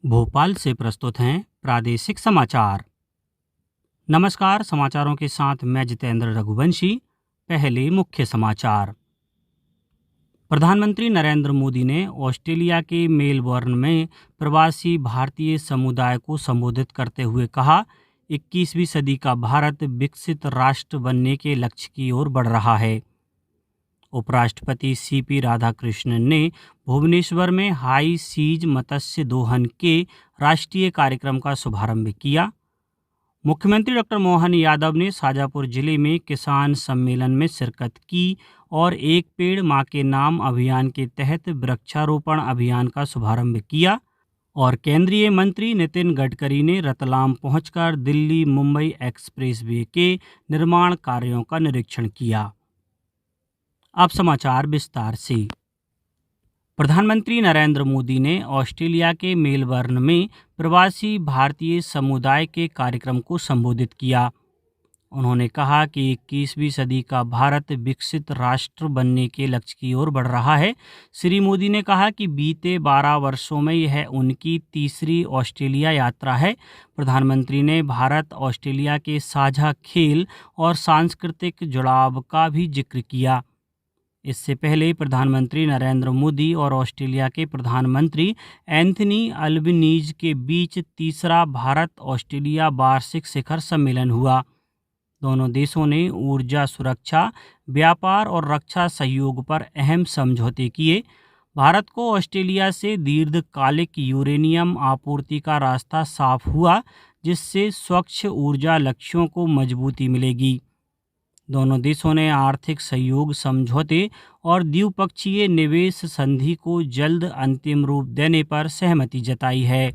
भोपाल से प्रस्तुत हैं प्रादेशिक समाचार। नमस्कार, समाचारों के साथ मैं जितेंद्र रघुवंशी। पहले मुख्य समाचार। प्रधानमंत्री नरेंद्र मोदी ने ऑस्ट्रेलिया के मेलबर्न में प्रवासी भारतीय समुदाय को संबोधित करते हुए कहा, 21वीं सदी का भारत विकसित राष्ट्र बनने के लक्ष्य की ओर बढ़ रहा है। उपराष्ट्रपति सीपी राधाकृष्णन ने भुवनेश्वर में हाई सीज मत्स्य दोहन के राष्ट्रीय कार्यक्रम का शुभारंभ किया। मुख्यमंत्री डॉक्टर मोहन यादव ने शाजापुर जिले में किसान सम्मेलन में शिरकत की और एक पेड़ मां के नाम अभियान के तहत वृक्षारोपण अभियान का शुभारंभ किया। और केंद्रीय मंत्री नितिन गडकरी ने रतलाम पहुंचकर दिल्ली मुंबई एक्सप्रेसवे के निर्माण कार्यों का निरीक्षण किया। अब समाचार विस्तार से। प्रधानमंत्री नरेंद्र मोदी ने ऑस्ट्रेलिया के मेलबर्न में प्रवासी भारतीय समुदाय के कार्यक्रम को संबोधित किया। उन्होंने कहा कि 21वीं सदी का भारत विकसित राष्ट्र बनने के लक्ष्य की ओर बढ़ रहा है। श्री मोदी ने कहा कि बीते 12 वर्षों में यह उनकी तीसरी ऑस्ट्रेलिया यात्रा है। प्रधानमंत्री ने भारत ऑस्ट्रेलिया के साझा खेल और सांस्कृतिक जुड़ाव का भी जिक्र किया। इससे पहले प्रधानमंत्री नरेंद्र मोदी और ऑस्ट्रेलिया के प्रधानमंत्री एंथनी अल्बनीज के बीच तीसरा भारत ऑस्ट्रेलिया वार्षिक शिखर सम्मेलन हुआ। दोनों देशों ने ऊर्जा सुरक्षा, व्यापार और रक्षा सहयोग पर अहम समझौते किए। भारत को ऑस्ट्रेलिया से दीर्घकालिक यूरेनियम आपूर्ति का रास्ता साफ हुआ, जिससे स्वच्छ ऊर्जा लक्ष्यों को मजबूती मिलेगी। दोनों देशों ने आर्थिक सहयोग समझौते और द्विपक्षीय निवेश संधि को जल्द अंतिम रूप देने पर सहमति जताई है।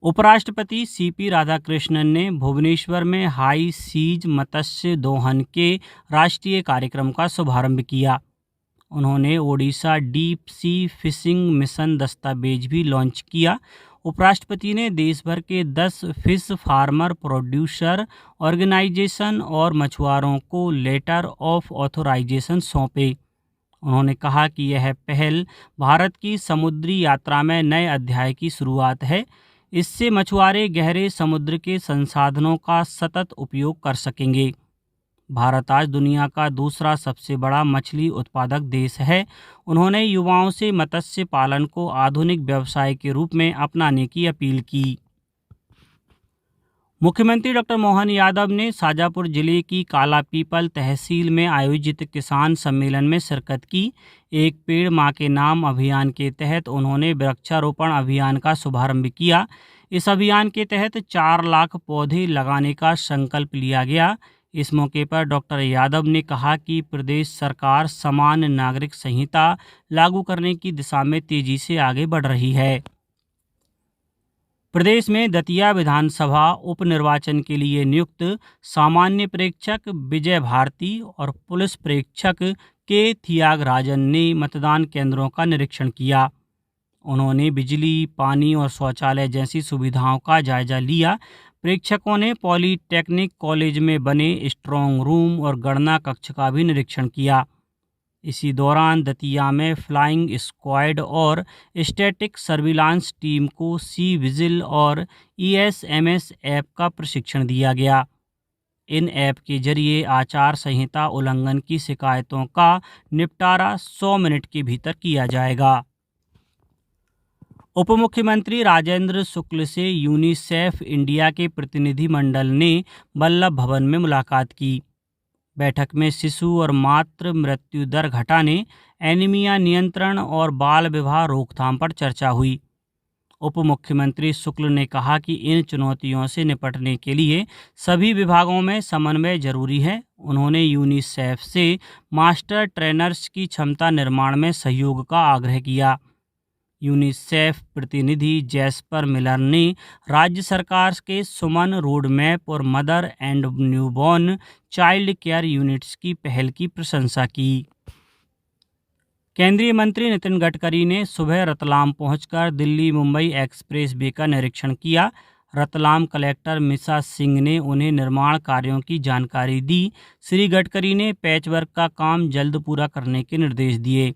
उपराष्ट्रपति सीपी राधाकृष्णन ने भुवनेश्वर में हाई सीज मत्स्य दोहन के राष्ट्रीय कार्यक्रम का शुभारंभ किया। उन्होंने Odisha deep sea fishing mission दस्तावेज भी लॉन्च किया। उपराष्ट्रपति ने देश भर के 10 फिश फार्मर प्रोड्यूसर ऑर्गेनाइजेशन और मछुआरों को लेटर ऑफ ऑथोराइजेशन सौंपे। उन्होंने कहा कि यह पहल भारत की समुद्री यात्रा में नए अध्याय की शुरुआत है। इससे मछुआरे गहरे समुद्र के संसाधनों का सतत उपयोग कर सकेंगे। भारत आज दुनिया का दूसरा सबसे बड़ा मछली उत्पादक देश है। उन्होंने युवाओं से मत्स्य पालन को आधुनिक व्यवसाय के रूप में अपनाने की अपील की। मुख्यमंत्री डॉक्टर मोहन यादव ने शाजापुर जिले की कालापीपल तहसील में आयोजित किसान सम्मेलन में शिरकत की। एक पेड़ मां के नाम अभियान के तहत उन्होंने वृक्षारोपण अभियान का शुभारंभ किया। इस अभियान के तहत 4 लाख पौधे लगाने का संकल्प लिया गया। इस मौके पर डॉक्टर यादव ने कहा कि प्रदेश सरकार समान नागरिक संहिता लागू करने की दिशा में तेजी से आगे बढ़ रही है। प्रदेश में दतिया विधानसभा उपनिर्वाचन के लिए नियुक्त सामान्य प्रेक्षक विजय भारती और पुलिस प्रेक्षक के त्यागराजन ने मतदान केंद्रों का निरीक्षण किया। उन्होंने बिजली, पानी और शौचालय जैसी सुविधाओं का जायजा लिया। प्रेक्षकों ने पॉलीटेक्निक कॉलेज में बने स्ट्रांग रूम और गणना कक्ष का भी निरीक्षण किया। इसी दौरान दतिया में फ्लाइंग स्क्वाड और स्टैटिक सर्विलांस टीम को सी विजिल और ESMS ऐप का प्रशिक्षण दिया गया। इन ऐप के जरिए आचार संहिता उल्लंघन की शिकायतों का निपटारा 100 मिनट के भीतर किया जाएगा। उप मुख्यमंत्री राजेंद्र शुक्ल से यूनिसेफ इंडिया के प्रतिनिधिमंडल ने वल्लभ भवन में मुलाकात की। बैठक में शिशु और मातृ मृत्यु दर घटाने, एनीमिया नियंत्रण और बाल विवाह रोकथाम पर चर्चा हुई। उप मुख्यमंत्री शुक्ल ने कहा कि इन चुनौतियों से निपटने के लिए सभी विभागों में समन्वय जरूरी है। उन्होंने यूनिसेफ से मास्टर ट्रेनर्स की क्षमता निर्माण में सहयोग का आग्रह किया। यूनिसेफ प्रतिनिधि जैस्पर मिलर ने राज्य सरकार के सुमन रोड मैप और mother and newborn child care units की पहल की प्रशंसा की। केंद्रीय मंत्री नितिन गडकरी ने सुबह रतलाम पहुंचकर दिल्ली मुंबई एक्सप्रेसवे का निरीक्षण किया। रतलाम कलेक्टर मिसा सिंह ने उन्हें निर्माण कार्यों की जानकारी दी। श्री गडकरी ने पैचवर्क का काम जल्द पूरा करने के निर्देश दिए।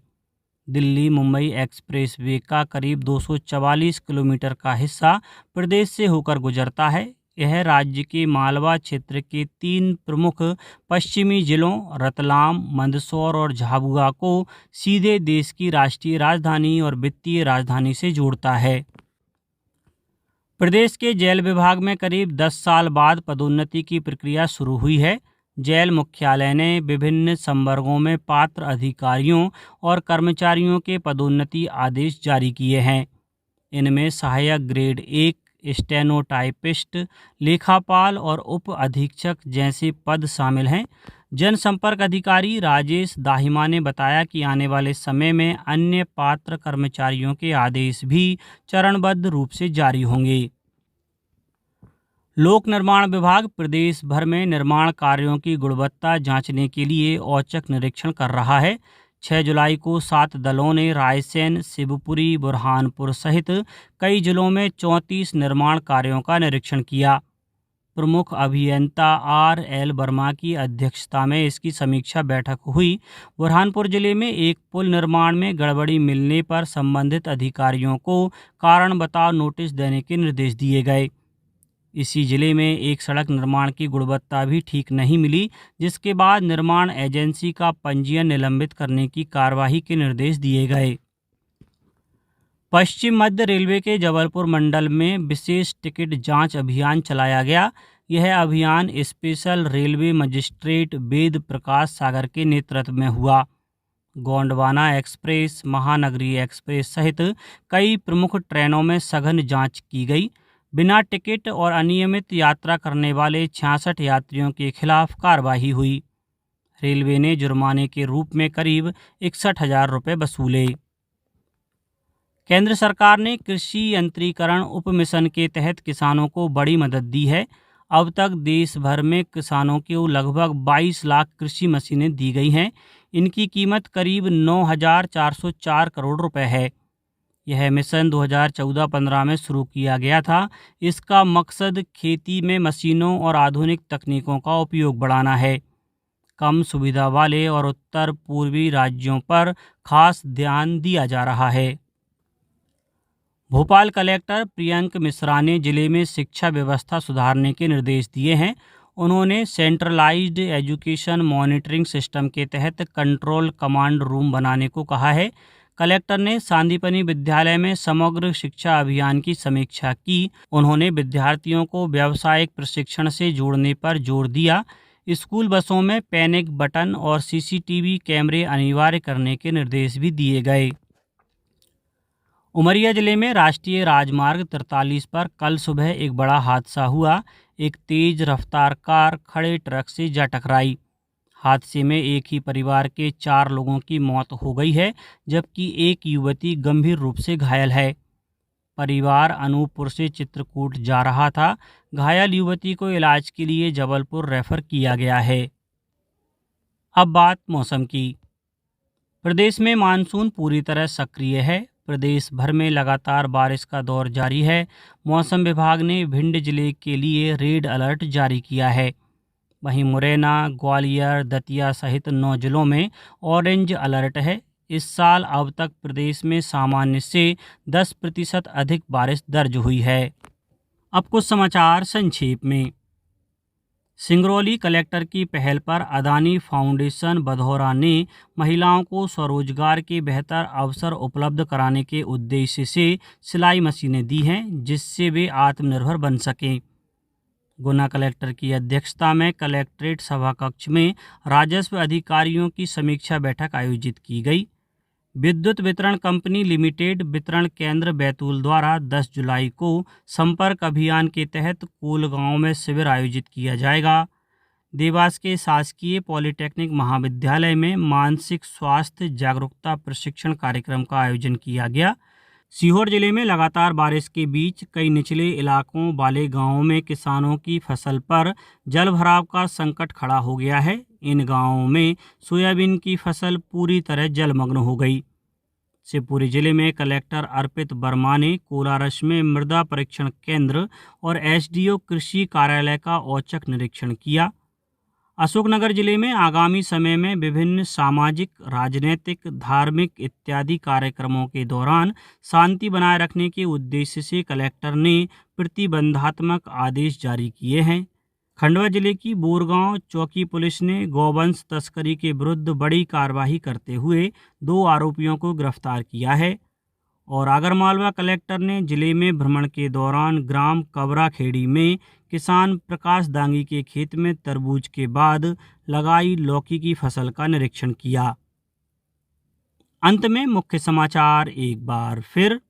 दिल्ली मुंबई एक्सप्रेसवे का करीब 244 किलोमीटर का हिस्सा प्रदेश से होकर गुजरता है। यह राज्य के मालवा क्षेत्र के 3 प्रमुख पश्चिमी जिलों रतलाम, मंदसौर और झाबुआ को सीधे देश की राष्ट्रीय राजधानी और वित्तीय राजधानी से जोड़ता है। प्रदेश के जेल विभाग में करीब 10 साल बाद पदोन्नति की प्रक्रिया शुरू हुई है। जेल मुख्यालय ने विभिन्न संवर्गों में पात्र अधिकारियों और कर्मचारियों के पदोन्नति आदेश जारी किए हैं। इनमें सहायक ग्रेड 1, स्टेनोटाइपिस्ट, लेखापाल और उप अधीक्षक जैसे पद शामिल हैं। जनसंपर्क अधिकारी राजेश दाहिमा ने बताया कि आने वाले समय में अन्य पात्र कर्मचारियों के आदेश भी चरणबद्ध रूप से जारी होंगे। लोक निर्माण विभाग प्रदेश भर में निर्माण कार्यों की गुणवत्ता जांचने के लिए औचक निरीक्षण कर रहा है। 6 जुलाई को 7 दलों ने रायसेन, शिवपुरी, बुरहानपुर सहित कई जिलों में 34 निर्माण कार्यों का निरीक्षण किया। प्रमुख अभियंता RL वर्मा की अध्यक्षता में इसकी समीक्षा बैठक हुई। बुरहानपुर जिले में एक पुल निर्माण में गड़बड़ी मिलने पर संबंधित अधिकारियों को कारण बताओ नोटिस देने के निर्देश दिए गए। इसी जिले में एक सड़क निर्माण की गुणवत्ता भी ठीक नहीं मिली, जिसके बाद निर्माण एजेंसी का पंजीयन निलंबित करने की कार्यवाही के निर्देश दिए गए। पश्चिम मध्य रेलवे के जबलपुर मंडल में विशेष टिकट जांच अभियान चलाया गया। यह अभियान special railway magistrate Ved Prakash सागर के नेतृत्व में हुआ। गोंडवाना एक्सप्रेस, महानगरी एक्सप्रेस सहित कई प्रमुख ट्रेनों में सघन जांच की गई। बिना टिकट और अनियमित यात्रा करने वाले 66 यात्रियों के खिलाफ कार्रवाई हुई। रेलवे ने जुर्माने के रूप में करीब 61,000 रुपये वसूले। केंद्र सरकार ने कृषि यंत्रीकरण उप मिशन के तहत किसानों को बड़ी मदद दी है। अब तक देश भर में किसानों को लगभग 22 लाख कृषि मशीनें दी गई हैं। इनकी कीमत करीब 9,404 करोड़ रुपए है। यह मिशन 2014-15 में शुरू किया गया था। इसका मकसद खेती में मशीनों और आधुनिक तकनीकों का उपयोग बढ़ाना है। कम सुविधा वाले और उत्तर पूर्वी राज्यों पर खास ध्यान दिया जा रहा है। भोपाल कलेक्टर प्रियंक मिश्रा ने जिले में शिक्षा व्यवस्था सुधारने के निर्देश दिए हैं। उन्होंने सेंट्रलाइज्ड एजुकेशन मॉनिटरिंग सिस्टम के तहत कंट्रोल कमांड रूम बनाने को कहा है। कलेक्टर ने सांदीपनि विद्यालय में समग्र शिक्षा अभियान की समीक्षा की। उन्होंने विद्यार्थियों को व्यावसायिक प्रशिक्षण से जोड़ने पर जोर दिया। स्कूल बसों में पैनिक बटन और CCTV कैमरे अनिवार्य करने के निर्देश भी दिए गए। उमरिया जिले में राष्ट्रीय राजमार्ग 43 पर कल सुबह एक बड़ा हादसा हुआ। एक तेज रफ्तार कार खड़े ट्रक से जा टकराई। हादसे में एक ही परिवार के 4 लोगों की मौत हो गई है, जबकि एक युवती गंभीर रूप से घायल है। परिवार अनूपपुर से चित्रकूट जा रहा था। घायल युवती को इलाज के लिए जबलपुर रेफर किया गया है। अब बात मौसम की। प्रदेश में मानसून पूरी तरह सक्रिय है। प्रदेश भर में लगातार बारिश का दौर जारी है। मौसम विभाग ने भिंड जिले के लिए रेड अलर्ट जारी किया है। वहीं मुरैना, ग्वालियर, दतिया सहित 9 जिलों में ऑरेंज अलर्ट है। इस साल अब तक प्रदेश में सामान्य से 10% अधिक बारिश दर्ज हुई है। अब कुछ समाचार संक्षेप में। सिंगरौली कलेक्टर की पहल पर अदानी फाउंडेशन बधौरा ने महिलाओं को स्वरोजगार के बेहतर अवसर उपलब्ध कराने के उद्देश्य से सिलाई मशीनें दी हैं, जिससे वे आत्मनिर्भर बन सकें। गुना कलेक्टर की अध्यक्षता में कलेक्ट्रेट सभाकक्ष में राजस्व अधिकारियों की समीक्षा बैठक आयोजित की गई। विद्युत वितरण कंपनी लिमिटेड वितरण केंद्र बैतूल द्वारा 10 जुलाई को संपर्क अभियान के तहत कोलगांव में शिविर आयोजित किया जाएगा। देवास के शासकीय पॉलिटेक्निक महाविद्यालय में मानसिक स्वास्थ्य जागरूकता प्रशिक्षण कार्यक्रम का आयोजन किया गया। सीहोर जिले में लगातार बारिश के बीच कई निचले इलाकों वाले गांवों में किसानों की फसल पर जलभराव का संकट खड़ा हो गया है। इन गांवों में सोयाबीन की फसल पूरी तरह जलमग्न हो गई। शिवपुरी जिले में कलेक्टर अर्पित वर्मा ने कोलारस में मृदा परीक्षण केंद्र और SDO कृषि कार्यालय का औचक निरीक्षण किया। अशोकनगर जिले में आगामी समय में विभिन्न सामाजिक, राजनीतिक, धार्मिक इत्यादि कार्यक्रमों के दौरान शांति बनाए रखने के उद्देश्य से कलेक्टर ने प्रतिबंधात्मक आदेश जारी किए हैं। खंडवा जिले की बोरगांव चौकी पुलिस ने गौवंश तस्करी के विरुद्ध बड़ी कार्रवाई करते हुए 2 आरोपियों को गिरफ्तार किया है। और आगरमालवा कलेक्टर ने जिले में भ्रमण के दौरान ग्राम कबरा खेड़ी में किसान प्रकाश दांगी के खेत में तरबूज के बाद लगाई लौकी की फसल का निरीक्षण किया। अंत में मुख्य समाचार एक बार फिर।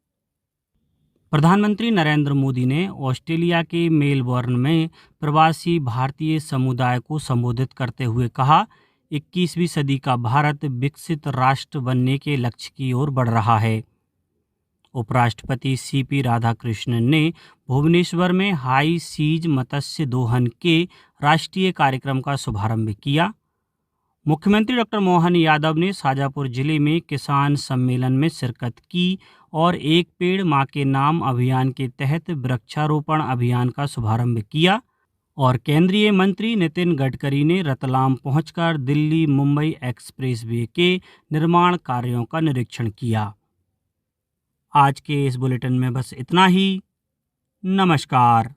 प्रधानमंत्री नरेंद्र मोदी ने ऑस्ट्रेलिया के मेलबर्न में प्रवासी भारतीय समुदाय को संबोधित करते हुए कहा, 21वीं सदी का भारत विकसित राष्ट्र बनने के लक्ष्य की ओर बढ़ रहा है। उपराष्ट्रपति सीपी राधाकृष्णन ने भुवनेश्वर में हाई सीज मत्स्य दोहन के राष्ट्रीय कार्यक्रम का शुभारंभ किया। मुख्यमंत्री डॉक्टर मोहन यादव ने शाजापुर जिले में किसान सम्मेलन में शिरकत की और एक पेड़ मां के नाम अभियान के तहत वृक्षारोपण अभियान का शुभारंभ किया। और केंद्रीय मंत्री नितिन गडकरी ने रतलाम पहुंचकर दिल्ली मुंबई एक्सप्रेसवे के निर्माण कार्यों का निरीक्षण किया। आज के इस बुलेटिन में बस इतना ही। नमस्कार।